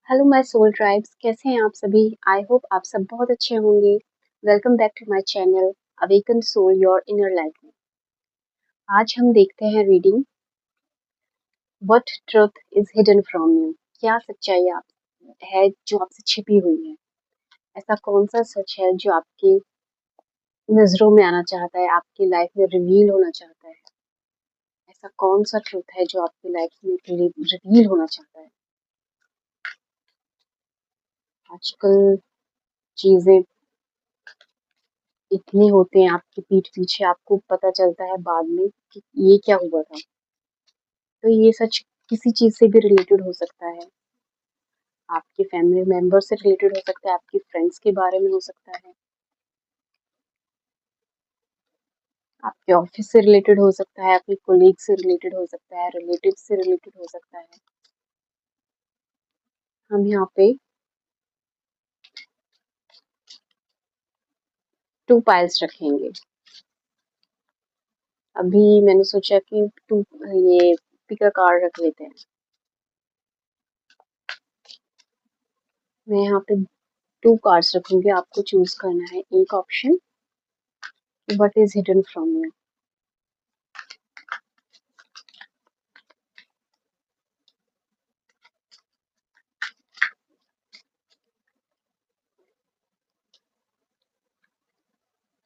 Hello my soul tribes, कैसे हैं आप सभी। आई होप आप सब बहुत अच्छे होंगे। Welcome back to my channel awaken soul your inner life में। आज हम देखते हैं reading what truth is hidden from you. क्या सच्चाई आप है जो आपसे छिपी हुई है। ऐसा कौन सा सच है जो आपकी नजरों में आना चाहता है, आपकी लाइफ में रिवील होना चाहता है। ऐसा कौन सा ट्रुथ है जो आपकी लाइफ में रिवील होना चाहता है। आजकल चीजें इतने होते हैं आपके पीठ पीछे, आपको पता चलता है बाद में कि ये क्या हुआ था। तो ये सच किसी चीज से भी रिलेटेड हो सकता है, आपके फैमिली मेंबर से रिलेटेड हो सकता है, आपके फ्रेंड्स के बारे में हो सकता है, आपके ऑफिस से रिलेटेड हो सकता है, आपके कोलीग से रिलेटेड हो सकता है, रिलेटिव से रिलेटेड हो सकता है। हम यहाँ पे 2 पाइल्स रखेंगे। अभी मैंने सोचा कि ये पिक अ कार्ड रख लेते हैं। मैं यहाँ पे 2 कार्ड्स रखूंगी, आपको चूज करना है एक option, what is hidden from you.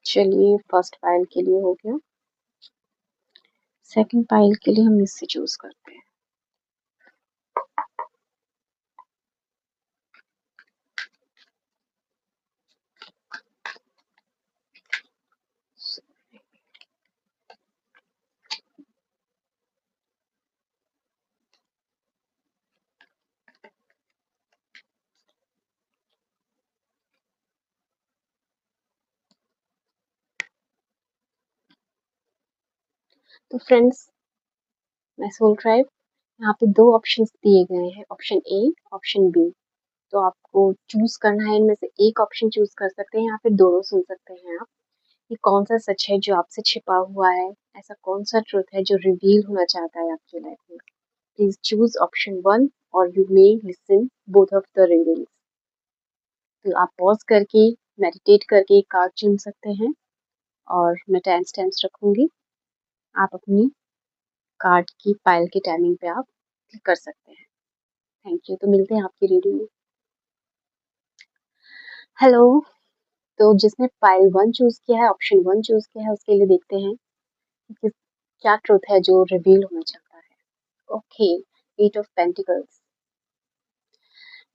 चलिए, फर्स्ट पाइल के लिए हो गया। सेकंड पाइल के लिए हम इससे चूज करते हैं। तो फ्रेंड्स, मैं सोल ट्राइब, यहाँ पे 2 ऑप्शंस दिए गए हैं, ऑप्शन ए, ऑप्शन बी। तो आपको चूज करना है, इनमें से एक ऑप्शन चूज कर सकते हैं या फिर दोनों सुन सकते हैं आप। ये कौन सा सच है जो आपसे छिपा हुआ है, ऐसा कौन सा ट्रुथ है जो रिवील होना चाहता है आपकी लाइफ में। प्लीज चूज ऑप्शन 1 और you may listen both of the readings. तो आप पॉज करके मेडिटेट करके एक कार्ड चुन सकते हैं और मैं टाइम स्टैम्प्स रखूंगी। आप अपनी कार्ड की पाइल की टाइमिंग पे आप क्लिक कर सकते हैं। Thank you. तो मिलते हैं आपकी रीडिंग में। हेलो। तो जिसने पाइल 1 चूज किया है, ऑप्शन 1 चूज किया है, उसके लिए देखते हैं कि क्या ट्रुथ है जो रिवील होना चाहता है। Okay, 8 of pentacles.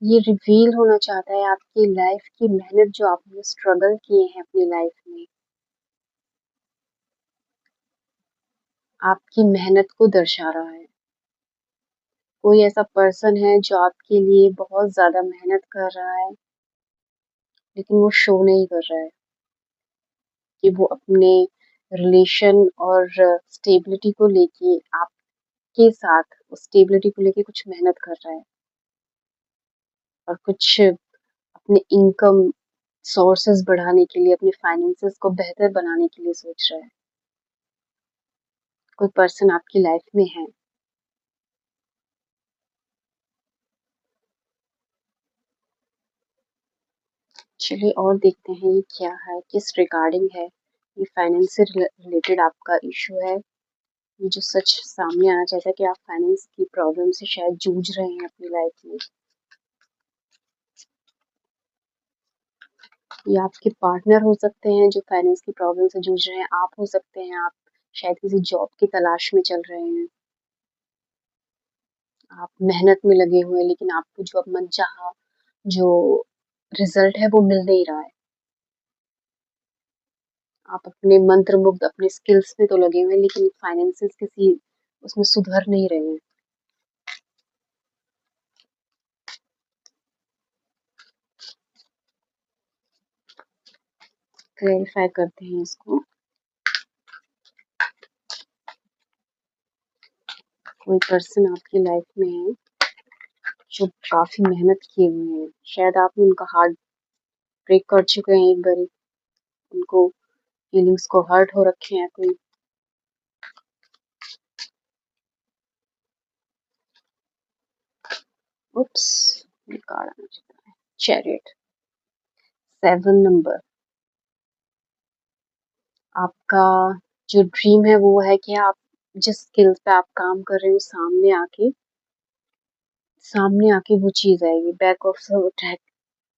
ये रिवील होना चाहता है आपकी लाइफ की मेहनत, जो आपने स्ट्रगल किए हैं अपनी लाइफ में। आपकी मेहनत को दर्शा रहा है। कोई ऐसा पर्सन है जो आपके लिए बहुत ज्यादा मेहनत कर रहा है, लेकिन वो शो नहीं कर रहा है कि वो अपने रिलेशन और स्टेबिलिटी को लेके आपके साथ उस स्टेबिलिटी को लेके कुछ मेहनत कर रहा है और कुछ अपने इनकम सोर्सेज बढ़ाने के लिए, अपने फाइनेंसेस को बेहतर बनाने के लिए सोच रहा है। कोई पर्सन आपकी लाइफ में है। चलिए और देखते हैं ये क्या है, किस रिगार्डिंग है। ये फाइनेंस से रिलेटेड आपका इशू है। ये जो सच सामने आना चाहता है कि आप फाइनेंस की प्रॉब्लम से शायद जूझ रहे हैं अपनी लाइफ में। ये आपके पार्टनर हो सकते हैं जो फाइनेंस की प्रॉब्लम से जूझ रहे हैं, आप हो सकते हैं, आप शायद किसी जॉब की तलाश में चल रहे हैं, आप मेहनत में लगे हुए हैं, लेकिन आपको जो अब मनचाहा जो रिजल्ट है वो मिल नहीं रहा है। आप अपने मंत्र मुग्ध अपने स्किल्स में तो लगे हुए हैं, लेकिन फाइनेंसेस किसी उसमें सुधर नहीं रहे हैं। क्लैरिफाई करते हैं इसको। कोई पर्सन आपकी लाइफ में है जो काफी मेहनत किए हुए हैं, शायद आपने उनका हार्ट ब्रेक कर चुके हैं एक बार, उनको फीलिंग्स को हर्ट हो रखे हैं कोई। उप्स, कार्ड आना चाहता है चैरियट। 7 नंबर, आपका जो ड्रीम है वो है कि आप जिस स्किल्स पे आप काम कर रहे हो सामने आके वो चीज आएगी। बैक ऑफ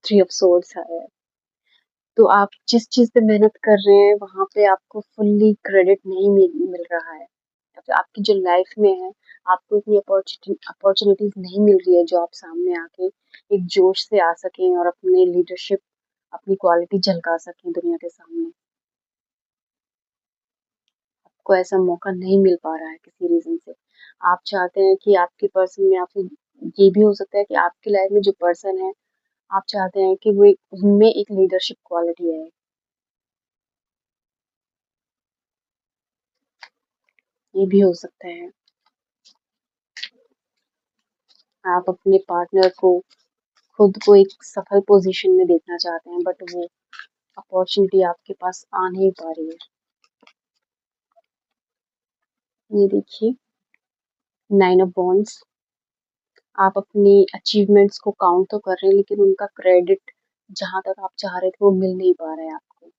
3 ऑफ सोर्ड्स आया है। तो आप जिस चीज पे मेहनत कर रहे हैं वहां पे आपको फुल्ली क्रेडिट नहीं मिल रहा है, या फिर आपकी जो लाइफ में है आपको इतनी अपॉर्चुनिटीज नहीं मिल रही है जो आप सामने आके एक जोश से आ सकें और अपने लीडरशिप, अपनी क्वालिटी झलका सकें दुनिया के सामने। आपको ऐसा मौका नहीं मिल पा रहा है किसी रीजन से। आप चाहते हैं कि आपके पर्सन में, या फिर ये भी हो सकता है कि आपकी लाइफ में जो पर्सन है आप चाहते हैं कि वो उनमें एक लीडरशिप क्वालिटी है। ये भी हो सकता है। आप अपने पार्टनर को, खुद को एक सफल पोजीशन में देखना चाहते हैं, बट वो अपॉर्चुनिटी आपके पास आ नहीं पा रही है। ये देखिए 9 ऑफ वॉन्ड्स, आप अपनी अचीवमेंट्स को काउंट तो कर रहे हैं लेकिन उनका क्रेडिट जहां तक आप चाह रहे थे वो मिल नहीं पा रहा है आपको।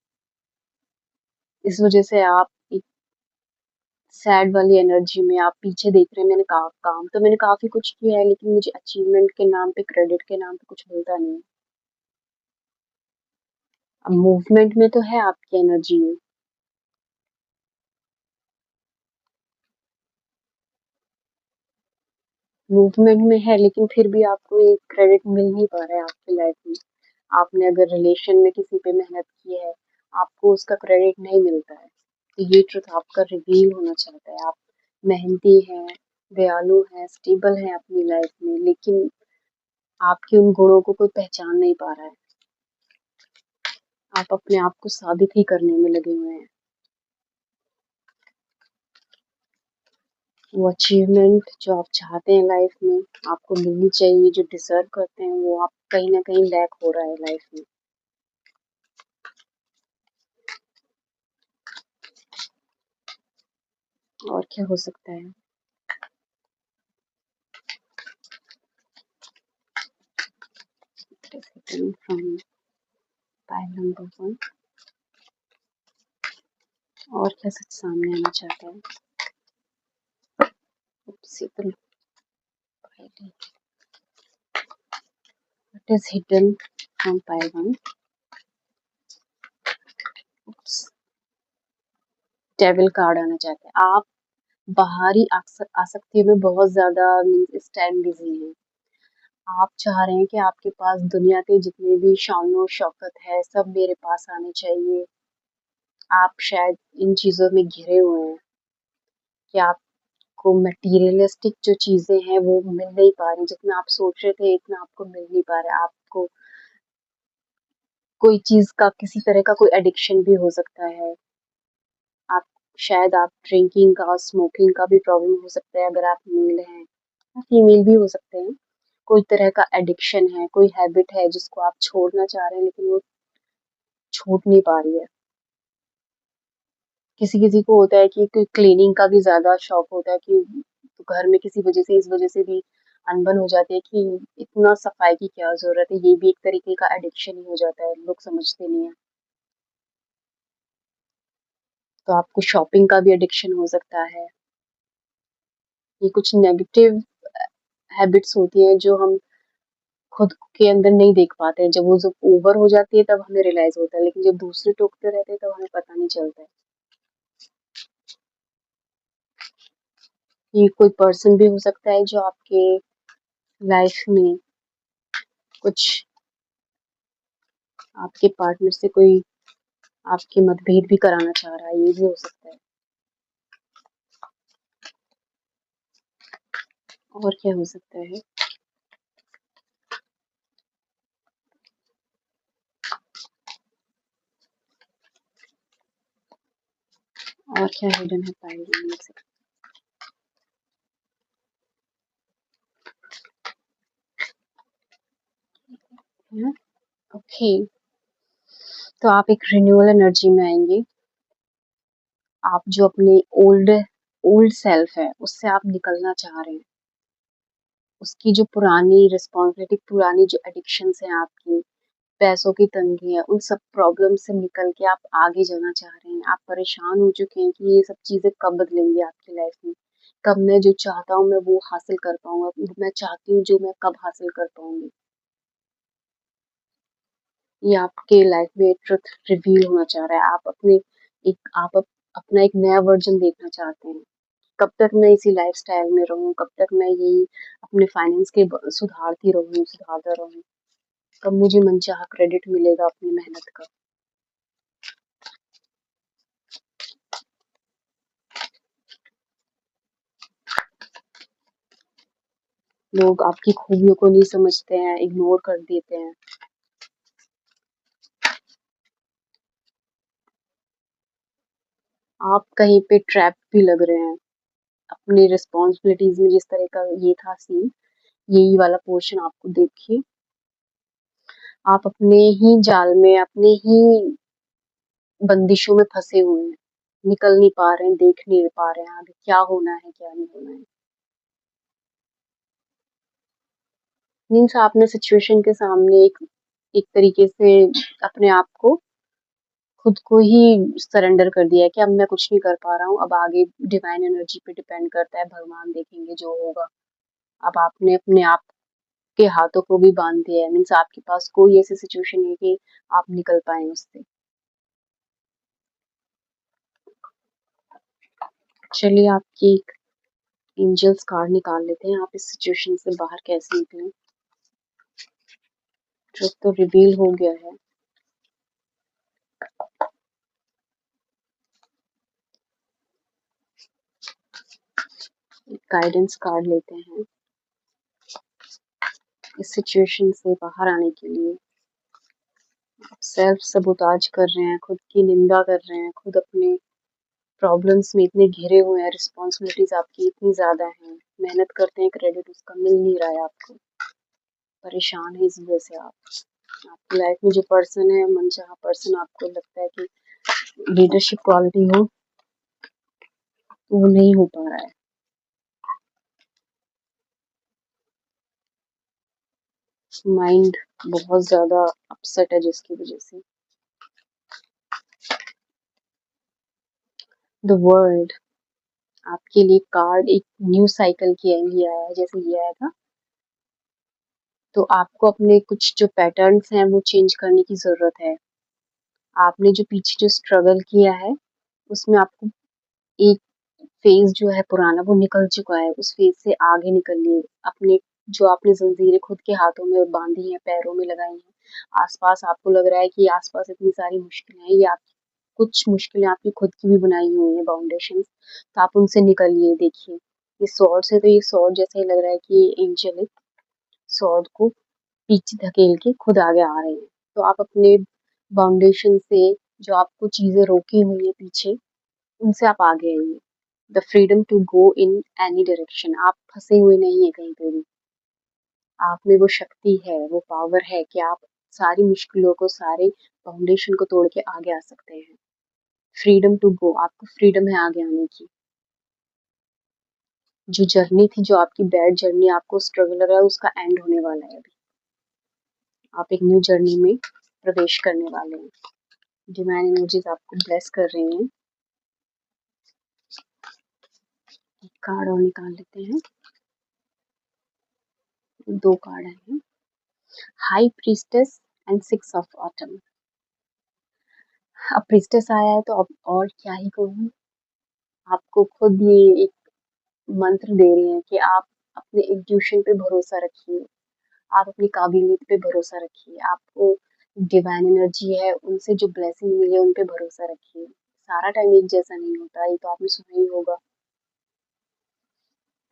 इस वजह से आप एक सैड वाली एनर्जी में आप पीछे देख रहे हैं। काम तो मैंने काफी कुछ किया है लेकिन मुझे अचीवमेंट के नाम पे, क्रेडिट के नाम पे कुछ मिलता नहीं है। अब मूवमेंट में तो है आपकी एनर्जी में, मूवमेंट में है, लेकिन फिर भी आपको एक क्रेडिट मिल नहीं पा रहा है आपकी लाइफ में। आपने अगर रिलेशन में किसी पे मेहनत की है आपको उसका क्रेडिट नहीं मिलता है। तो ये ट्रुथ आपका रिवील होना चाहता है। आप मेहनती हैं, दयालु हैं, स्टेबल हैं अपनी लाइफ में, लेकिन आपके उन गुणों को कोई पहचान नहीं पा रहा है। आप अपने आप को साबित ही करने में लगे हुए हैं। वो अचीवमेंट जो आप चाहते हैं लाइफ में आपको मिलनी चाहिए, जो डिजर्व करते हैं, वो आप कहीं ना कहीं लैक हो रहा है लाइफ में। और क्या हो सकता है? फ्रॉम पाइल नंबर 1, और क्या सच सामने आना चाहता है? Obstacle Friday. What is hidden from pile 1? Oops. Devil card आना चाहते हैं। आप बाहरी आसक्तियों में बहुत ज्यादा मीन्स इस टाइम बिजी हैं। आप चाह रहे हैं कि आपके पास दुनिया के जितने भी शानो शौकत है सब मेरे पास आने चाहिए। आप शायद इन चीजों में घिरे हुए हैं कि आपको मटेरियलिस्टिक जो चीजें हैं वो मिल नहीं पा रही, जितना आप सोच रहे थे इतना आपको मिल नहीं पा रहा है। आपको कोई चीज का, किसी तरह का कोई एडिक्शन भी हो सकता है। आप शायद आप ड्रिंकिंग का और स्मोकिंग का भी प्रॉब्लम हो सकता है अगर आप मेल हैं, या फीमेल भी हो सकते हैं। कोई तरह का एडिक्शन है, कोई हैबिट है जिसको आप छोड़ना चाह रहे हैं लेकिन वो छूट नहीं पा रही है। किसी किसी को होता है कि कोई क्लीनिंग का भी ज्यादा शौक होता है कि तो घर में किसी वजह से, इस वजह से भी अनबन हो जाती है कि इतना सफाई की क्या जरूरत है। ये भी एक तरीके का एडिक्शन ही हो जाता है, लोग समझते नहीं है। तो आपको शॉपिंग का भी एडिक्शन हो सकता है। ये कुछ नेगेटिव हैबिट्स होती हैं जो हम खुद के अंदर नहीं देख पाते हैं। जब वो जब ओवर हो जाती है तब हमें रियलाइज होता है, लेकिन जब दूसरे टोकते रहते हैं तब हमें पता नहीं चलता है। ये कोई पर्सन भी हो सकता है जो आपके लाइफ में कुछ, आपके पार्टनर से कोई आपके मतभेद भी कराना चाह रहा है, ये भी हो सकता है। और क्या हो सकता है? और क्या हिडन है पाइल में से? ओके, तो आप एक रिन्यूअल एनर्जी में आएंगे। आप जो अपने ओल्ड ओल्ड सेल्फ है उससे आप निकलना चाह रहे हैं, उसकी जो पुरानी रिस्पॉन्सिबिलिटी, पुरानी जो एडिक्शंस हैं आपकी, पैसों की तंगी है, उन सब प्रॉब्लम से निकल के आप आगे जाना चाह रहे हैं। आप परेशान हो चुके हैं कि ये सब चीज़ें कब बदलेंगी आपकी लाइफ में, कब मैं जो चाहता हूँ मैं वो हासिल कर पाऊँगा, मैं चाहती हूँ जो मैं कब हासिल कर पाऊँगी। ये आपके लाइफ में ट्रुथ रिवील होना चाह रहा है। अपना एक नया वर्जन देखना चाहते हैं। कब तक मैं इसी लाइफस्टाइल में रहूँ, कब तक मैं यही अपने फाइनेंस के सुधारता रहूँ, कब मुझे मनचाहा क्रेडिट मिलेगा अपनी मेहनत का। लोग आपकी खूबियों को नहीं समझते हैं, इग्नोर कर देते हैं। आप कहीं पे ट्रैप भी लग रहे हैं अपनी रिस्पॉन्सिबिलिटीज में। जिस तरह का ये था सीन, यही वाला पोर्शन आपको देखिए। आप अपने ही जाल में, अपने ही बंदिशों में फंसे हुए हैं, निकल नहीं पा रहे हैं, देख नहीं पा रहे हैं आगे क्या होना है क्या नहीं होना है। मीन्स आपने सिचुएशन के सामने एक तरीके से अपने आप को, खुद को ही सरेंडर कर दिया है कि अब मैं कुछ नहीं कर पा रहा हूँ, अब आगे डिवाइन एनर्जी पे डिपेंड करता है, भगवान देखेंगे जो होगा। अब आपने अपने आप के हाथों को भी बांध दिया है। मीन्स आपके पास कोई ऐसी सिचुएशन नहीं है कि आप निकल पाए उससे। चलिए आपकी एक एंजल्स कार्ड निकाल लेते हैं, आप इस सिचुएशन से बाहर कैसे निकलें। ट्रुथ तो रिवील हो गया है। गाइडेंस कार्ड लेते हैं इस सिचुएशन से बाहर आने के लिए। आप सेल्फ सबोटाज कर रहे हैं, खुद की निंदा कर रहे हैं, खुद अपने प्रॉब्लम्स में इतने घिरे हुए हैं, रिस्पॉन्सिबिलिटीज आपकी इतनी ज्यादा हैं, मेहनत करते हैं, क्रेडिट उसका मिल नहीं रहा है आपको, परेशान है इस वजह से। आप आपकी लाइफ में जो पर्सन है, मनचाहा पर्सन, आपको लगता है कि लीडरशिप क्वालिटी हो तो वो नहीं हो पा रहा है। माइंड बहुत ज्यादा अपसेट है जिसकी वजह से। द वर्ल्ड आपके लिए कार्ड एक न्यू साइकिल की ये आया है, जैसे ये आया था। तो आपको अपने कुछ जो पैटर्न्स हैं वो चेंज करने की जरूरत है। आपने जो पीछे जो स्ट्रगल किया है उसमें आपको एक फेज जो है पुराना वो निकल चुका है, उस फेज से आगे निकलिए। अपने जो आपने जंजीरें खुद के हाथों में बांधी हैं, पैरों में लगाई हैं, आसपास आपको लग रहा है कि आसपास इतनी सारी मुश्किलें हैं, ये आप कुछ मुश्किलें आपकी खुद की भी बनाई हुई हैं, बाउंडेशन, तो आप उनसे निकलिए। देखिए ये स्वॉर्ड से, तो ये स्वॉर्ड जैसे ही लग रहा है कि एंजेलिक स्वॉर्ड को पीछे धकेल के खुद आगे आ रहे हैं। तो आप अपने बाउंडेशन से, जो आपको चीजें रोकी हुई है पीछे, उनसे आप आगे आइए। The freedom to go in any direction, आप फंसे हुए नहीं है कहीं पे भी। आप में वो शक्ति है, वो पावर है कि आप सारी मुश्किलों को, सारे बाउंडेशन को तोड़ के आगे आ सकते हैं। फ्रीडम टू गो, आपको फ्रीडम है आगे आने की। जो जर्नी थी, जो आपकी बैड जर्नी, आपको स्ट्रगल लग रहा है, उसका एंड होने वाला है अभी। आप एक न्यू जर्नी में प्रवेश करने वाले हैं। डिवाइन एनर्जीज आपको ब्लेस कर रही हैं। एक कार्ड और निकाल लेते हैं। दो कार्ड हैं, high priestess and six of autumn. अब प्रीस्टेस आया है तो अब और क्या ही कहूँ। आपको खुद ये एक मंत्र दे रही हैं कि आप अपने इंट्यूशन पे भरोसा रखिए, आप अपनी काबिलियत पे भरोसा रखिए, आपको डिवाइन एनर्जी है उनसे जो ब्लेसिंग मिली है उन पे भरोसा रखिए। सारा टाइम एक जैसा नहीं होता, ये तो आपने सुना ही होगा।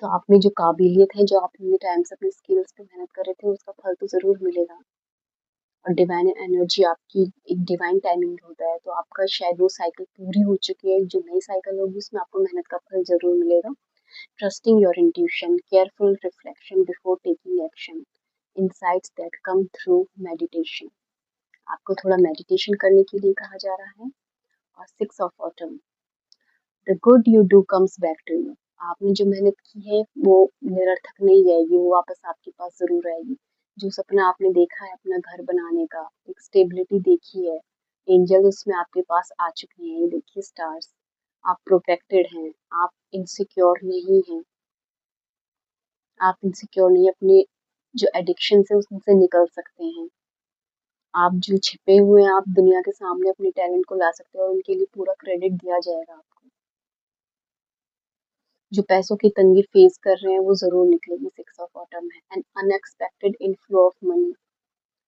तो आप में जो काबिलियत है, जो आप इतने टाइम से अपने स्किल्स पे मेहनत कर रहे थे, उसका फल तो जरूर मिलेगा। और डिवाइन एनर्जी आपकी एक डिवाइन टाइमिंग होता है, तो आपका शायद वो साइकिल पूरी हो चुकी है, जो नई साइकिल होगी उसमें आपको मेहनत का फल जरूर मिलेगा। Trusting your intuition, careful reflection before taking action, insights that come through meditation, आपको थोड़ा मेडिटेशन करने के लिए कहा जा रहा है। और six of autumn, the good you do comes back to you, आपने जो मेहनत की है वो निरर्थक नहीं जाएगी, वो वापस आपके पास ज़रूर आएगी। जो सपना आपने देखा है अपना घर बनाने का, एक स्टेबिलिटी देखी है, एंजल उसमें आपके पास आ चुके हैं। ये देखिए स्टार्स, आप प्रोटेक्टेड हैं, आप इनसिक्योर नहीं हैं, आप इनसिक्योर नहीं, अपने जो एडिक्शन है उससे निकल सकते हैं। आप जो छिपे हुए हैं, आप दुनिया के सामने अपने टैलेंट को ला सकते हैं और उनके लिए पूरा क्रेडिट दिया जाएगा आपको। जो पैसों की तंगी फेस कर रहे हैं वो ज़रूर निकलेगी। 6 ऑफ ऑटम है, an unexpected inflow of money,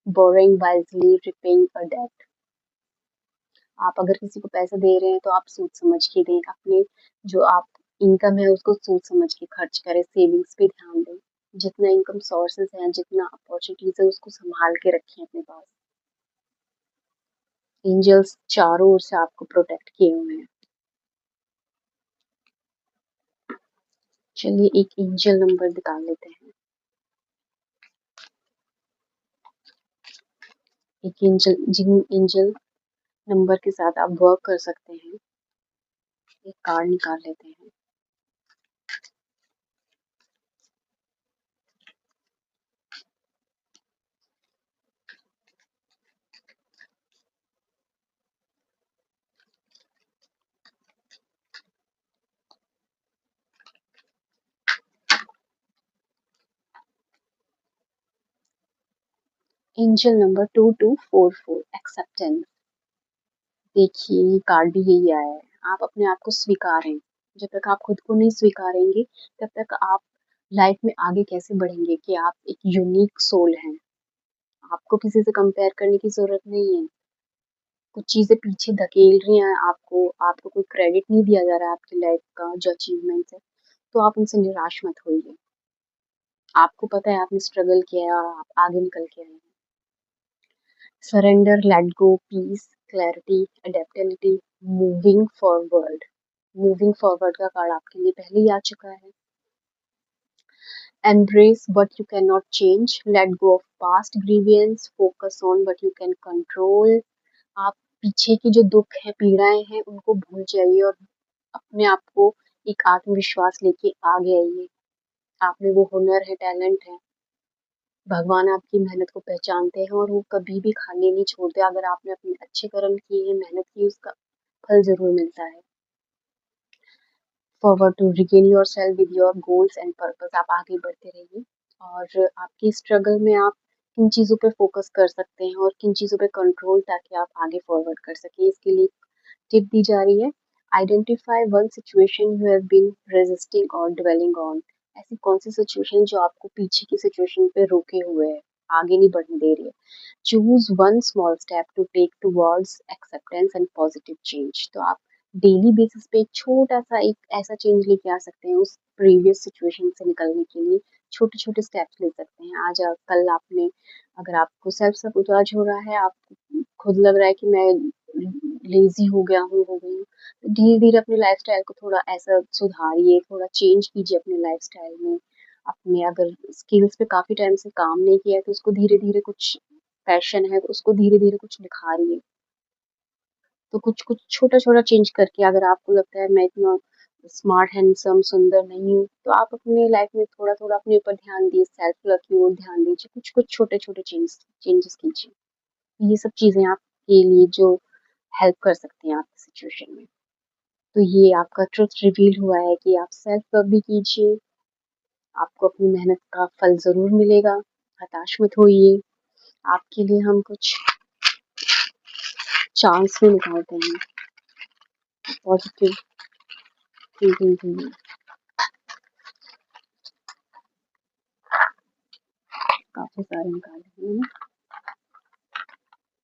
borrowing wisely, repaying a debt. आप अगर किसी को पैसा दे रहे हैं तो आप सोच समझ के दें, अपने जो आप इनकम है उसको सोच समझ के खर्च करें, सेविंग्स पे ध्यान दें। जितना इनकम सोर्सेज हैं, जितना अपॉर्चुनिटीज है उसको संभाल के रखें अपने पास। एंजल्स चारों ओर से आपको प्रोटेक्ट किए हुए हैं। चलिए एक एंजल नंबर निकाल लेते हैं। एक एंजल, जिन एंजल नंबर के साथ आप वर्क कर सकते हैं, एक कार्ड निकाल लेते हैं। Angel number 2244, acceptance. देखिए कार्ड भी यही आया है, आप अपने आप को स्वीकारें। जब तक आप खुद को नहीं स्वीकारेंगे तब तक आप लाइफ में आगे कैसे बढ़ेंगे, कि आप एक यूनिक सोल हैं। आपको किसी से कंपेयर करने की जरूरत नहीं है। कुछ चीजें पीछे धकेल रही हैं आपको, आपको कोई क्रेडिट नहीं दिया जा रहा है आपकी लाइफ का जो अचीवमेंट है, तो आप उनसे निराश मत होइए। आपको पता है आपने स्ट्रगल किया है और आप आगे निकल के आए हैं। Surrender, let go, peace, clarity, adaptability, moving forward. Moving forward का कार्ड आपके लिए पहले ही आ चुका है। Embrace what you can not change, let go of past grievances, focus on what you can control. आप पीछे की जो दुख है, पीड़ाएं हैं, उनको भूल जाइए और अपने आप को एक आत्मविश्वास लेके आगे आइए। आप में वो हुनर है, टैलेंट है। भगवान आपकी मेहनत को पहचानते हैं और वो कभी भी खाली नहीं छोड़ते। अगर आपने अपने अच्छे कर्म किए हैं, मेहनत की, उसका फल ज़रूर मिलता है। Forward to regain yourself with your goals and purpose. आप आगे बढ़ते रहिए और आपकी स्ट्रगल में आप किन चीज़ों पे फोकस कर सकते हैं और किन चीज़ों पे कंट्रोल, ताकि आप आगे फॉरवर्ड कर सकें। इसके लिए टिप दी जा रही है, identify one situation you have been resisting और ड्वेलिंग ऑन। ऐसी कौन सी सिचुएशन जो आपको पीछे की सिचुएशन पे रोके हुए है, आगे नहीं बढ़ने दे रही है। Choose one small step to take towards acceptance and positive change. तो आप डेली बेसिस पे एक छोटा सा एक ऐसा चेंज लेके आ सकते हैं, उस प्रीवियस सिचुएशन से निकलने के लिए छोटे छोटे स्टेप्स ले सकते हैं। आज कल आपने, अगर आपको सेल्फ सबुताज हो रहा है, आपको खुद लग रहा है कि मैं लेजी हो गई हूँ, तो धीरे धीरे अपने लाइफस्टाइल को थोड़ा ऐसा सुधारिए, थोड़ा चेंज कीजिए अपने लाइफस्टाइल में। अपने अगर स्किल्स पे काफी टाइम से काम नहीं किया है तो उसको धीरे धीरे, कुछ पैशन है तो उसको धीरे धीरे कुछ निखारिए। तो कुछ कुछ छोटा छोटा चेंज करके, अगर आपको लगता है मैं इतना स्मार्ट हैंडसम सुंदर नहीं हूँ, तो आप अपने लाइफ में थोड़ा थोड़ा अपने ऊपर ध्यान दिए, सेल्फ लव की ओर ध्यान दीजिए, कुछ कुछ छोटे छोटे चेंजेस कीजिए। ये सब चीजें आपके लिए जो हेल्प कर सकती हैं आपकी सिचुएशन में। तो ये आपका ट्रुथ रिवील हुआ है कि आप सेल्फ लव भी कीजिए, आपको अपनी मेहनत का फल ज़रूर मिलेगा। हताश मत होइए। आपके लिए हम कुछ चांस भी निकालते हैं, पॉजिटिव थिंकिंग के लिए। काफ़ी सारे निकाले हैं।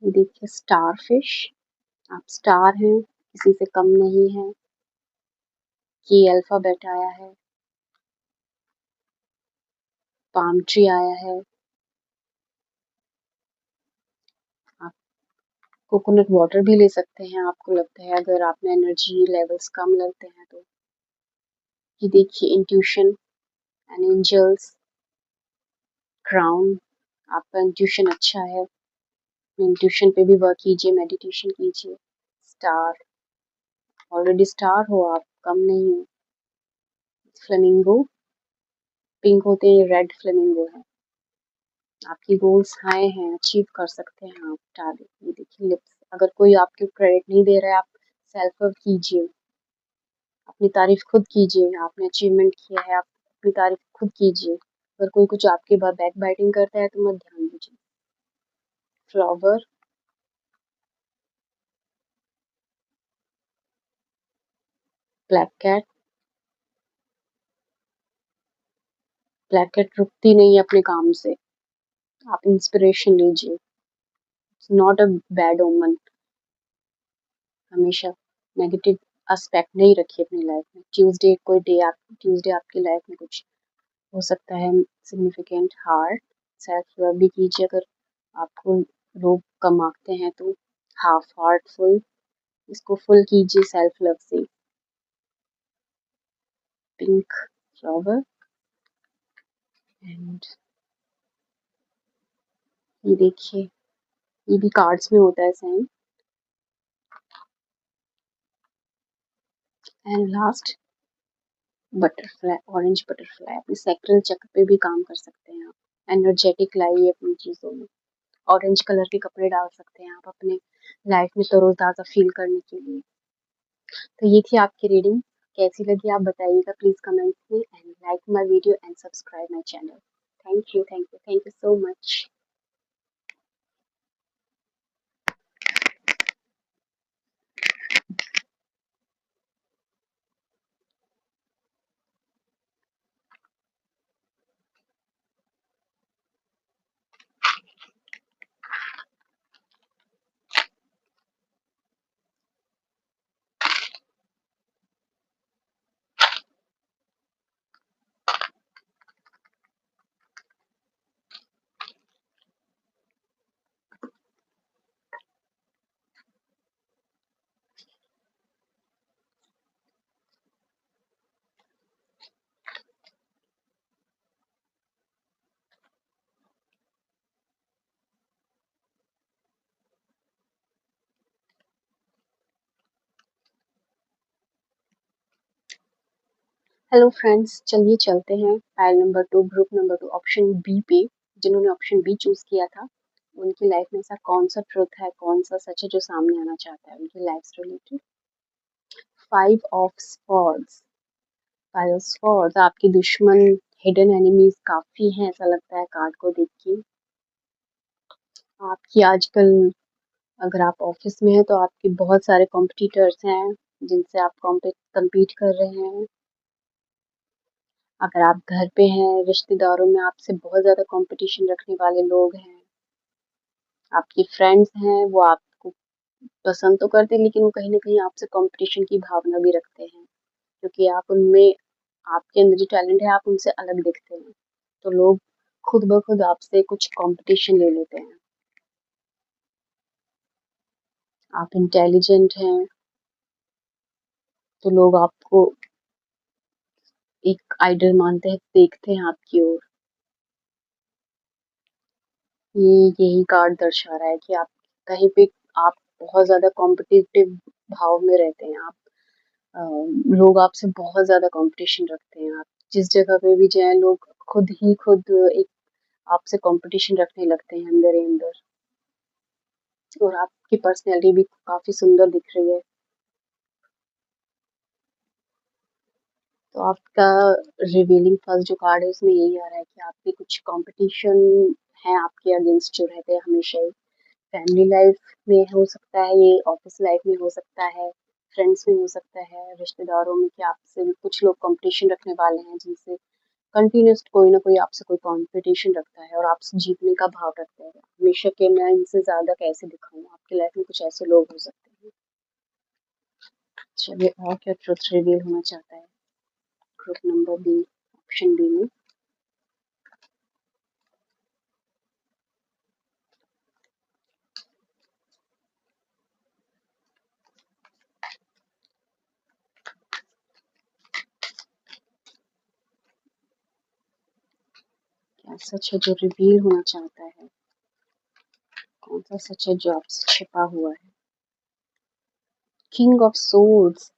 ये देखिए स्टार फिश, आप स्टार हैं, किसी से कम नहीं है। के अल्फ़ाबेट आया है, पाम ट्री आया है, आप कोकोनट वाटर भी ले सकते हैं आपको लगता है, अगर आप में एनर्जी लेवल्स कम लगते हैं तो। ये देखिए इंट्यूशन एंड एंजल्स, क्राउन, आपका इंट्यूशन अच्छा है, इंट्यूशन पे भी वर्क कीजिए, मेडिटेशन कीजिए। स्टार, ऑलरेडी स्टार हो आप, कम नहीं हो। फ्लेमिंगो, पिंक होते हैं, रेड फ्लेमिंगो है। आपकी गोल्स हाई हैं, अचीव कर सकते हैं आप टारगेट। ये देखिए लिप्स, अगर कोई आपको क्रेडिट नहीं दे रहा है, आप सेल्फ लव कीजिए, अपनी तारीफ खुद कीजिए। आपने अचीवमेंट किया है, आप अपनी तारीफ खुद कीजिए। अगर कोई कुछ आपके बाद बैक बाइटिंग करता है तो मत ध्यान दीजिए। फ्लावर, ब्लैक कैट रुकती नहीं है अपने काम से। आप इंस्पिरेशन लीजिए। इट्स नॉट अ बैड ओमन। हमेशा नेगेटिव एस्पेक्ट नहीं रखिए अपनी लाइफ में। ट्यूसडे आपकी लाइफ में कुछ हो सकता है सिग्निफिकेंट हार्ड। सेल्फ लव भी कीजिए। अगर आपको लोग कम आंकते हैं तो हाफ हार्ट फुल, इसको फुल कीजिए सेल्फ लव से। पिंक फ्लावर एंड ये देखिए, ये भी कार्ड्स में होता है same. And last butterfly, orange butterfly. अपने सैक्रल चक्र पे भी काम कर सकते हैं आप। एनर्जेटिक लाइए अपनी चीज़ों में। ऑरेंज कलर के कपड़े डाल सकते हैं आप अपने लाइफ में तरोताज़ा फील करने के लिए। तो ये थी आपकी रीडिंग। कैसी लगी आप बताइएगा प्लीज कमेंट में। And like my video and subscribe my channel. Thank you so much. Hello friends, चलिए चलते हैं pile number 2, group number 2, option B पे। जिन्होंने ऑप्शन बी चूज किया था उनकी लाइफ में ऐसा कौन सा ट्रुथ है, कौन सा सच है जो सामने आना चाहता है उनकी लाइफ से related. 5 of swords. 5 of swords, आपके दुश्मन, हिडन एनिमीज काफी हैं ऐसा लगता है कार्ड को देख के। आपकी आजकल, अगर आप ऑफिस में हैं तो आपके बहुत सारे कॉम्पिटिटर्स हैं जिनसे आप कम्पीट कर रहे हैं। अगर आप घर पे हैं, रिश्तेदारों में आपसे बहुत ज़्यादा कंपटीशन रखने वाले लोग हैं। आपके फ्रेंड्स हैं, वो आपको पसंद तो करते हैं लेकिन वो कहीं न कहीं आपसे कंपटीशन की भावना भी रखते हैं, क्योंकि आप उनमें, आपके अंदर जो टैलेंट है आप उनसे अलग दिखते हैं। तो लोग खुद ब खुद आपसे कुछ कंपटीशन ले लेते हैं। आप इंटेलिजेंट हैं तो लोग आपको एक आइडल मानते हैं, देखते हैं आपकी ओर। ये यही कार्ड दर्शा रहा है कि आप कहीं पे, आप बहुत ज़्यादा कॉम्पिटिटिव भाव में रहते हैं। आप लोग आपसे बहुत ज़्यादा कंपटीशन रखते हैं। आप जिस जगह पे भी जाएँ, लोग खुद एक आपसे कंपटीशन रखने लगते हैं अंदर ही अंदर। और आपकी पर्सनैलिटी भी काफ़ी सुंदर दिख रही है। तो आपका रिवीलिंग फर्स्ट जो कार्ड है उसमें यही आ रहा है कि आपके कुछ कंपटीशन है आपके अगेंस्ट जो रहते हैं हमेशा ही। फैमिली लाइफ में हो सकता है ये, ऑफिस लाइफ में हो सकता है, फ्रेंड्स में हो सकता है, रिश्तेदारों में, कि आपसे भी कुछ लोग कंपटीशन रखने वाले हैं जिनसे कंटिन्यूस कोई ना कोई आपसे कोई कंपटीशन रखता है और आपसे जीतने का भाव रखते हैं हमेशा, कि मैं इनसे ज़्यादा कैसे दिखाऊँ। आपकी लाइफ में कुछ ऐसे लोग हो सकते हैं। चलिए, और क्या ट्रुथ रिवील होना चाहता है group number B, option B में। क्या सच है जो रिवील होना चाहता है, कौन सा सच है जो आपसे छिपा हुआ है। किंग ऑफ सोर्ड्स,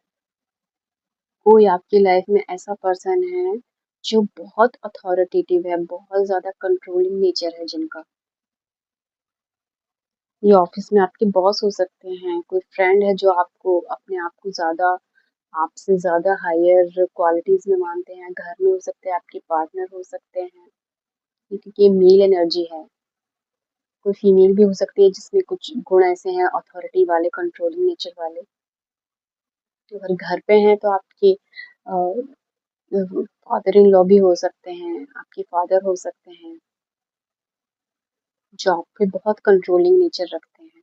कोई आपकी लाइफ में ऐसा पर्सन है जो बहुत अथॉरिटेटिव है, बहुत ज़्यादा कंट्रोलिंग नेचर है जिनका। ये ऑफिस में आपके बॉस हो सकते हैं, कोई फ्रेंड है जो आपको अपने आप को ज़्यादा आपसे ज़्यादा हायर क्वालिटीज़ में मानते हैं, घर में हो सकते हैं, आपके पार्टनर हो सकते हैं, क्योंकि ये मेल एनर्जी है। कोई फीमेल भी हो सकती है जिसमें कुछ गुण ऐसे हैं अथॉरिटी वाले, कंट्रोलिंग नेचर वाले। तो अगर घर पे हैं तो आपके फादर इन लॉ भी हो सकते हैं, आपके फादर हो सकते हैं, जो आप पे बहुत कंट्रोलिंग नेचर रखते हैं।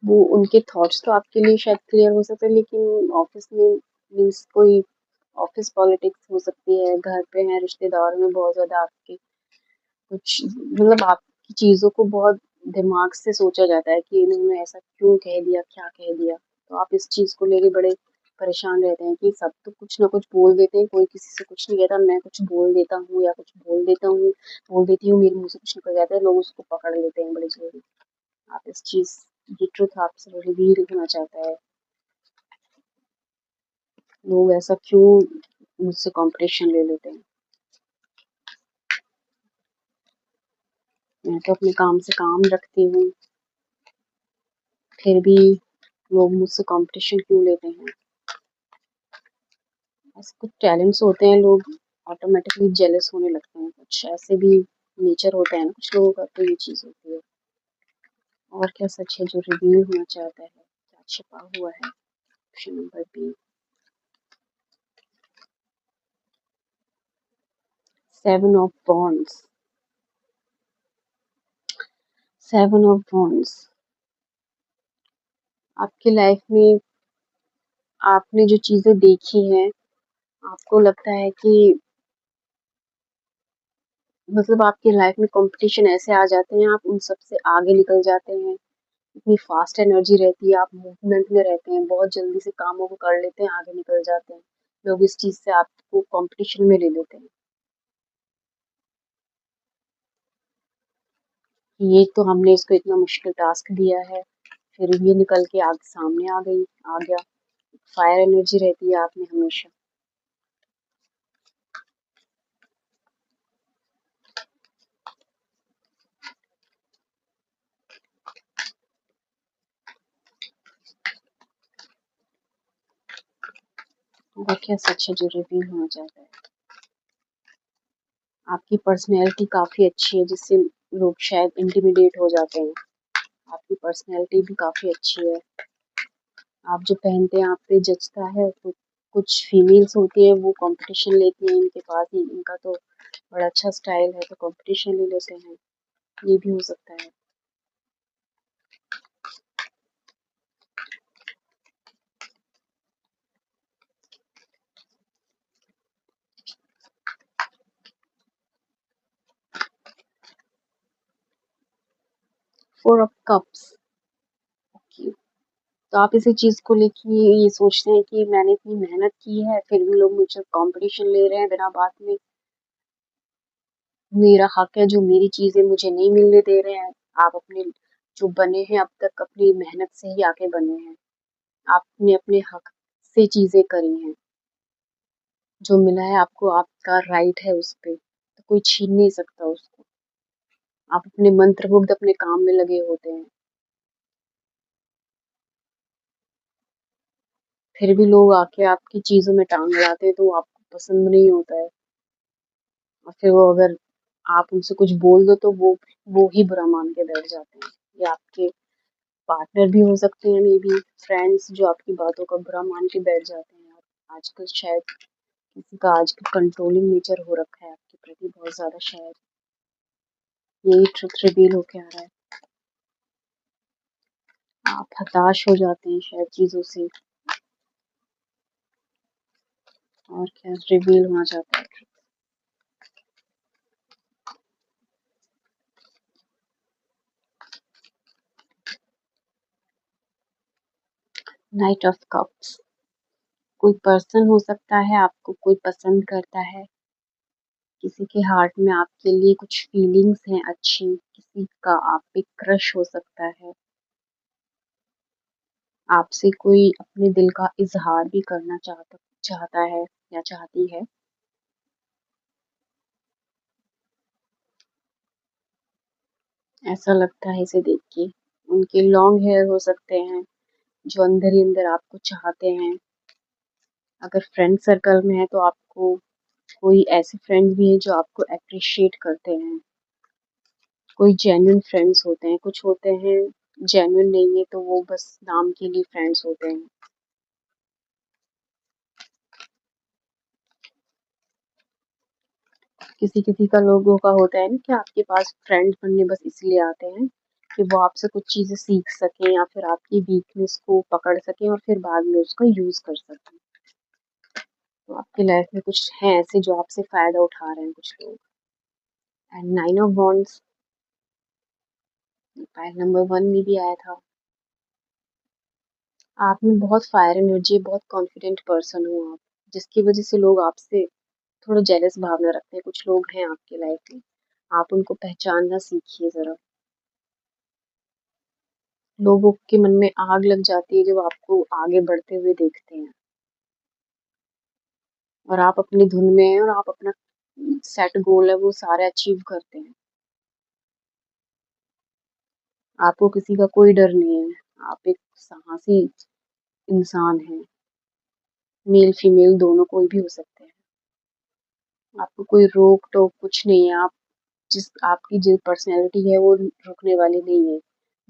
वो उनके थॉट्स तो आपके लिए शायद क्लियर हो सकते हैं, लेकिन ऑफिस में मीन्स कोई ऑफिस पॉलिटिक्स हो सकती है, घर पे हैं, रिश्तेदारों में बहुत ज़्यादा आपके कुछ मतलब आपकी चीज़ों को बहुत दिमाग से सोचा जाता है कि इन्होंने ऐसा क्यों कह दिया, क्या कह दिया। तो आप इस चीज़ को लेके बड़े परेशान रहते हैं कि सब तो कुछ ना कुछ बोल देते हैं, कोई किसी से कुछ नहीं कहता, मैं कुछ बोल देता हूँ या कुछ बोल देता हूँ, बोल देती हूँ, मेरे मुँह से कुछ निकल जाता है, लोग उसको पकड़ लेते हैं बड़ी जल्दी। आप इस चीज़ ये ट्रुथ आपसे रिवील होना चाहता है। लोग ऐसा क्यों मुझसे कॉम्पिटिशन ले लेते हैं? मैं तो अपने काम से काम रखती हूँ, फिर भी लोग मुझसे कॉम्पिटिशन क्यों लेते हैं? ऐसे कुछ टैलेंट्स होते हैं, लोग ऑटोमेटिकली जेलस होने लगते हैं, कुछ ऐसे भी नेचर होता है ना कुछ लोगों का, तो ये चीज़ होती है। और क्या सच है जो रिवील होना चाहता है, क्या छिपा हुआ है? Option number B, 7 of wands. 7 of wands आपकी लाइफ में आपने जो चीज़ें देखी हैं, आपको लगता है कि मतलब आपकी लाइफ में कॉम्पिटिशन ऐसे आ जाते हैं, आप उन सब से आगे निकल जाते हैं। इतनी फास्ट एनर्जी रहती है, आप मूवमेंट में रहते हैं, बहुत जल्दी से कामों को कर लेते हैं, आगे निकल जाते हैं। लोग इस चीज़ से आपको कॉम्पिटिशन में ले लेते हैं कि ये तो हमने इसको इतना मुश्किल टास्क दिया है, फिर ये निकल के आग सामने आ गया। फायर एनर्जी रहती है आप में हमेशा। और क्या सच है जो रिवील होना चाहता है? आपकी पर्सनैलिटी काफ़ी अच्छी है, जिससे लोग शायद इंटिमिडेट हो जाते हैं। आपकी पर्सनैलिटी भी काफ़ी अच्छी है। आप जो पहनते हैं आप पे जचता है, तो कुछ फीमेल्स होती है वो कंपटीशन लेती हैं, इनके पास ही इनका तो बड़ा अच्छा स्टाइल है, तो कंपटीशन ले लेते हैं। ये भी हो सकता है। 4 ऑफ कप्स। ओके, तो आप इसी चीज़ को लेके ये सोचते हैं कि मैंने इतनी मेहनत की है, फिर भी लोग मुझसे कंपटीशन ले रहे हैं बिना बात में। मेरा हक है, जो मेरी चीज़ें मुझे नहीं मिलने दे रहे हैं। आप अपने जो बने हैं अब तक अपनी मेहनत से ही आके बने हैं। आपने अपने हक से चीज़ें करी हैं। जो मिला है आपको, आपका राइट है उस पे, तो कोई छीन नहीं सकता उसको। आप अपने मंत्रमुग्ध अपने काम में लगे होते हैं, फिर भी लोग आके आपकी चीज़ों में टांग अड़ाते हैं, तो वो आपको पसंद नहीं होता है। और फिर वो अगर आप उनसे कुछ बोल दो तो वो ही बुरा मान के बैठ जाते हैं। या आपके पार्टनर भी हो सकते हैं, मे बी फ्रेंड्स, जो आपकी बातों का बुरा मान के बैठ जाते हैं। और आजकल शायद किसी का आजकल कंट्रोलिंग नेचर हो रखा है आपके प्रति बहुत ज़्यादा, शायद यही ट्रुथ रिवील होके आ रहा है। आप हताश हो जाते हैं शायद चीज़ों से। और क्या रिवील होना चाहता है? Night of cups. कोई पर्सन हो सकता है, आपको कोई पसंद करता है, किसी के हार्ट में आपके लिए कुछ फीलिंग्स हैं अच्छी, किसी का आप पे क्रश हो सकता है, आपसे कोई अपने दिल का इज़हार भी करना चाहता है या चाहती है। ऐसा लगता है इसे देख के। उनके लॉन्ग हेयर हो सकते हैं, जो अंदर ही अंदर आपको चाहते हैं। अगर फ्रेंड सर्कल में है तो आपको कोई ऐसे फ्रेंड्स भी हैं जो आपको एप्रिशिएट करते हैं। कोई जेन्युइन फ्रेंड्स होते हैं, कुछ होते हैं जेन्युइन नहीं है तो वो बस नाम के लिए फ्रेंड्स होते हैं। किसी-किसी का लोगों का होता है ना कि आपके पास फ्रेंड बनने बस इसलिए आते हैं कि वो आपसे कुछ चीज़ें सीख सकें या फिर आपकी वीकनेस को पकड़ सकें और फिर बाद में उसका यूज़ कर सकें। तो आपकी लाइफ में कुछ हैं ऐसे जो आपसे फ़ायदा उठा रहे हैं कुछ लोग। And 9 of wands pile number 1 में भी आया था। आप में बहुत फायर एनर्जी है, बहुत कॉन्फिडेंट पर्सन हो आप, जिसकी वज़ह से लोग आपसे थोड़ा जेलस भावना रखते हैं। कुछ लोग हैं आपकी लाइफ में, आप उनको पहचानना सीखिए ज़रा। लोगों के मन में आग लग जाती है जब आपको आगे बढ़ते हुए देखते हैं और आप अपनी धुन में हैं और आप अपना सेट गोल है वो सारे अचीव करते हैं। आपको किसी का कोई डर नहीं है। आप एक साहसी इंसान हैं। मेल फीमेल दोनों कोई भी हो सकते हैं। आपको कोई रोक-टोक कुछ नहीं है। आप आपकी जो पर्सनैलिटी है वो रुकने वाली नहीं है,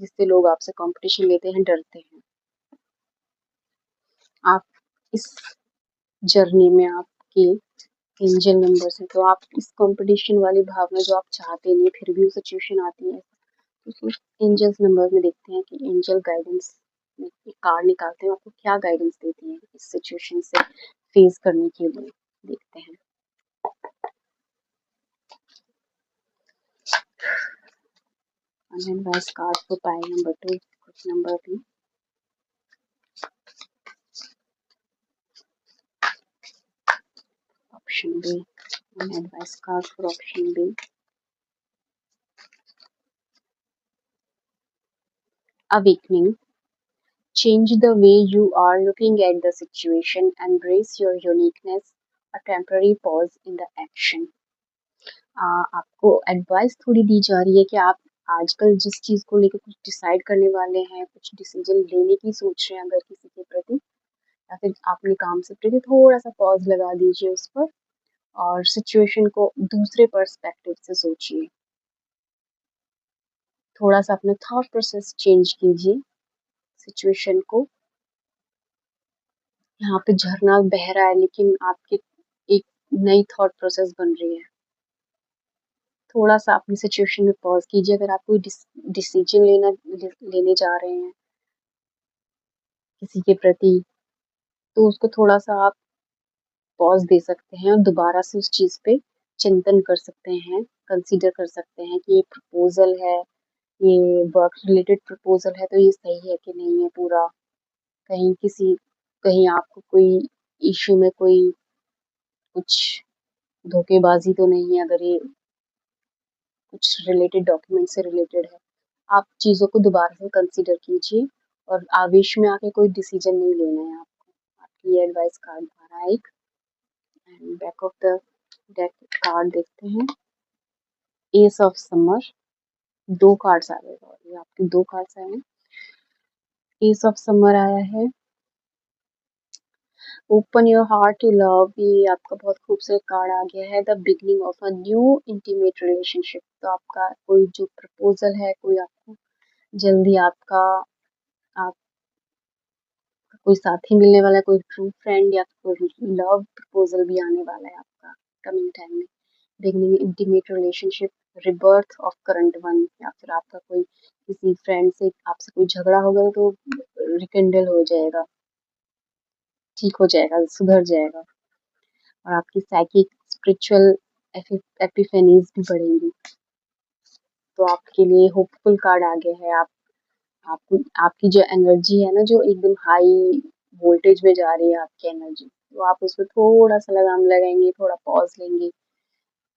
जिससे लोग आपसे कॉम्पिटिशन लेते हैं, डरते हैं। आप इस जर्नी में आपके एंजल नंबर्स हैं, तो आप इस कॉम्पिटिशन वाली भावना जो आप चाहते नहीं फिर भी वो सिचुएशन आती है, तो फिर एंजल्स नंबर में देखते हैं कि एंजल गाइडेंस में एक कार्ड निकालते हैं, आपको क्या गाइडेंस देती है इस सिचुएशन से फेस करने के लिए। देखते हैं। Unadvised card for pile number 2, number 3, option B. Unadvised card for option B, awakening. Change the way you are looking at the situation, embrace your uniqueness, a temporary pause in the action. आपको advice थोड़ी दी जा रही है कि आप आजकल जिस चीज़ को लेकर कुछ डिसाइड करने वाले हैं, कुछ डिसीजन लेने की सोच रहे हैं अगर किसी के प्रति या फिर अपने काम से प्रति थोड़ा-सा पॉज़ लगा दीजिए उस पर और सिचुएशन को दूसरे पर्सपेक्टिव से सोचिए। थोड़ा-सा अपना थॉट प्रोसेस चेंज कीजिए, सिचुएशन को यहाँ पे झरना बह रहा है लेकिन आपकी एक नई थॉट प्रोसेस बन रही है। थोड़ा-सा अपनी सिचुएशन में पॉज़ कीजिए अगर आप कोई डिसीजन लेने जा रहे हैं किसी के प्रति, तो उसको थोड़ा-सा आप पॉज़ दे सकते हैं और दोबारा से उस चीज़ पे चिंतन कर सकते हैं, कंसीडर कर सकते हैं कि ये प्रपोज़ल है, ये वर्क रिलेटेड प्रपोज़ल है तो ये सही है कि नहीं है पूरा। कहीं आपको कोई इश्यू में कोई कुछ धोखेबाज़ी तो नहीं है अगर ये कुछ रिलेटेड डॉक्यूमेंट से रिलेटेड है। आप चीज़ों को दोबारा से कंसीडर कीजिए और आवेश में आके कोई डिसीजन नहीं लेना है आपको। आपकी ये एडवाइस कार्ड आ रहा है एक and back of the deck card देखते हैं। एस ऑफ समर 2 कार्ड्स आ गए और ये आपके 2 कार्ड्स आए हैं। एस ऑफ समर आया है। Open your heart to love, ये आपका बहुत खूबसूरत कार्ड आ गया है। The beginning of a new intimate relationship, तो आपका कोई जो प्रपोज़ल है, कोई आपको जल्दी आपका आप कोई साथी मिलने वाला है, कोई ट्रू फ्रेंड या कोई लव प्रपोज़ल भी आने वाला है आपका कमिंग टाइम में। Beginning intimate relationship, rebirth of current one या फिर आपका कोई किसी फ्रेंड से आपसे कोई झगड़ा हो गया तो रिकिंडल हो जाएगा, ठीक हो जाएगा, सुधर जाएगा और आपकी साइकिक स्पिरिचुअल एपिफेनीज भी बढ़ेंगी। तो आपके लिए होपफुल कार्ड आ गया है। आपको आपकी जो एनर्जी है ना जो एकदम हाई वोल्टेज में जा रही है आपकी एनर्जी, तो आप उसमें थोड़ा-सा लगाम लगाएँगे, थोड़ा पॉज़ लेंगे,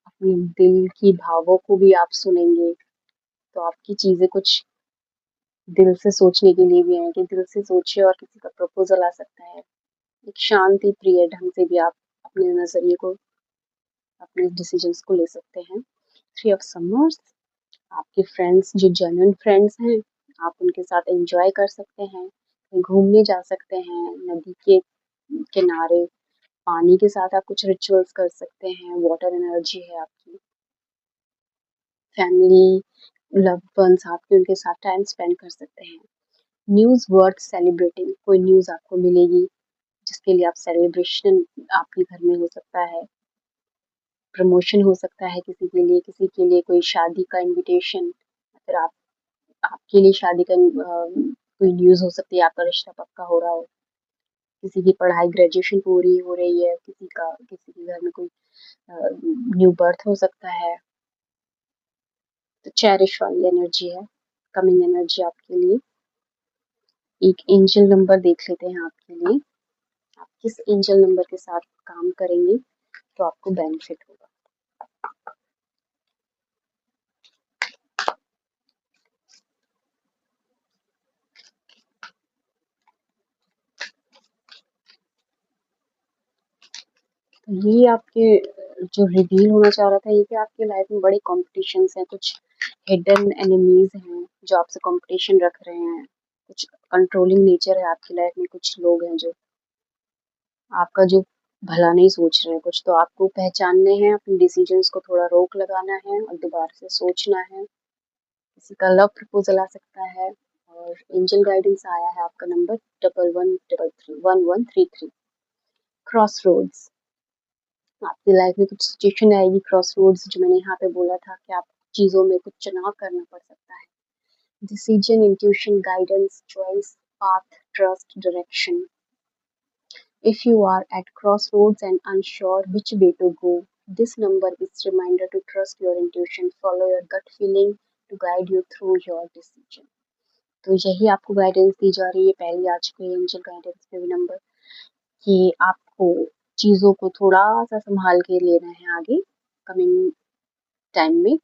अपने दिल की भावों को भी आप सुनेंगे, तो आपकी चीज़ें कुछ दिल से सोचने के लिए भी आए कि दिल से सोचिए और किसी का प्रपोजल आ सकता है। एक शांति प्रिय ढंग से भी आप अपने नज़रिए को, अपने डिसीजंस को ले सकते हैं। थ्री ऑफ समर्स, आपके फ्रेंड्स जो जेन्युइन फ्रेंड्स हैं, आप उनके साथ एंजॉय कर सकते हैं, कहीं घूमने जा सकते हैं, नदी के किनारे, पानी के साथ आप कुछ रिचुअल्स कर सकते हैं, वाटर एनर्जी है आपकी। फैमिली, लव्ड वंस आपके, उनके साथ टाइम स्पेंड कर सकते हैं। न्यूज़ वर्थ सेलिब्रेटिंग, कोई न्यूज़ आपको मिलेगी जिसके लिए आप सेलिब्रेशन आपके घर में हो सकता है, प्रमोशन हो सकता है किसी के लिए कोई शादी का इनविटेशन, फिर आपके लिए शादी का कोई न्यूज़ हो सकती है, आपका रिश्ता पक्का हो रहा हो, किसी की पढ़ाई ग्रेजुएशन पूरी हो रही है, किसी के घर में कोई न्यू बर्थ हो सकता है। तो चेरिश वाली एनर्जी है, कमिंग एनर्जी आपके लिए। एक एंजल नंबर देख लेते हैं आपके लिए, आप किस एंजल नंबर के साथ काम करेंगे तो आपको बेनिफिट होगा। तो ये आपके जो रिवील होना चाह रहा था ये कि आपकी लाइफ में बड़े कॉम्पिटिशन्स हैं, कुछ हिडन एनिमीज हैं जो आपसे कंपटीशन रख रहे हैं, कुछ कंट्रोलिंग नेचर है आपकी लाइफ में, कुछ लोग हैं जो आपका जो भला नहीं सोच रहे हैं, कुछ तो आपको पहचानने हैं, अपने डिसीजंस को थोड़ा रोक लगाना है और दोबारा से सोचना है। किसी का लव प्रपोजल आ सकता है और एंजल गाइडेंस आया है आपका नंबर 1133 क्रॉस रोड्स। आपकी लाइफ में कुछ सिचुएशन आएगी क्रॉस रोड्स, जो मैंने यहाँ पे बोला था कि आप चीजों में कुछ चुनाव करना पड़ सकता है। Decision, intuition, guidance, choice, path, trust, direction. If you are at crossroads and unsure which way to go, this number is reminder to trust your intuition, follow your gut feeling to guide you through your decision. तो यही आपको guidance दी जा रही है पहली आ चुकी है angel guidance में भी नंबर, कि आपको चीज़ों को थोड़ा सा संभाल के लेना है आगे कमिंग टाइम में।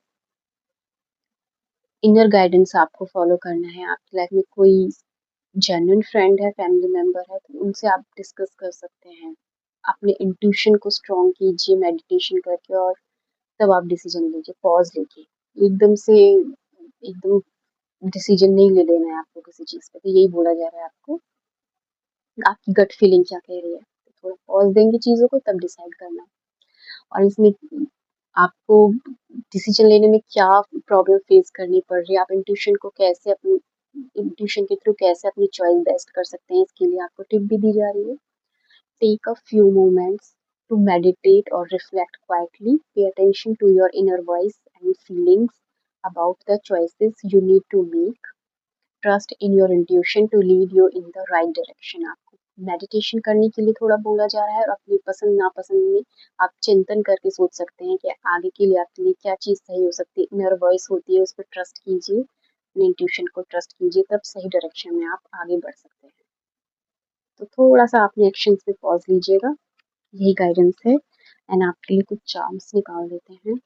इनर गाइडेंस आपको फॉलो करना है। आपकी लाइफ में कोई जेन्युइन फ्रेंड है, फैमिली मेंबर है, तो उनसे आप डिस्कस कर सकते हैं। अपने इंट्यूशन को स्ट्रॉन्ग कीजिए मेडिटेशन करके और तब आप डिसीजन लीजिए, पॉज लेके। एकदम से एकदम डिसीजन नहीं ले लेना है आपको किसी चीज़ पे, तो यही बोला जा रहा है आपको। आपकी गट फीलिंग क्या कह रही है, तो थोड़ा पॉज देंगे चीज़ों को तब डिसाइड करना है। और इसमें आपको डिसीजन लेने में क्या प्रॉब्लम फेस करनी पड़ रही है, आप इंट्यूशन को कैसे अपनी इंट्यूशन के थ्रू कैसे अपनी चॉइस बेस्ट कर सकते हैं, इसके लिए आपको टिप भी दी जा रही है। Take a few moments to meditate or reflect quietly. Pay attention to your inner voice and feelings about the choices you need to make. Trust in your intuition to lead you in the right direction. आपको meditation करने के लिए थोड़ा बोला जा रहा है और अपनी पसंद नापसंद में आप चिंतन करके सोच सकते हैं कि आगे के लिए आपके लिए क्या चीज़ सही हो सकती है। इनर वॉइस होती है, उस पर ट्रस्ट कीजिए, अपने इंट्यूशन को ट्रस्ट कीजिए, तब सही डायरेक्शन में आप आगे बढ़ सकते हैं। तो थोड़ा सा अपने एक्शंस पे पॉज लीजिएगा, यही गाइडेंस है। एंड आपके लिए कुछ चार्म्स निकाल देते हैं।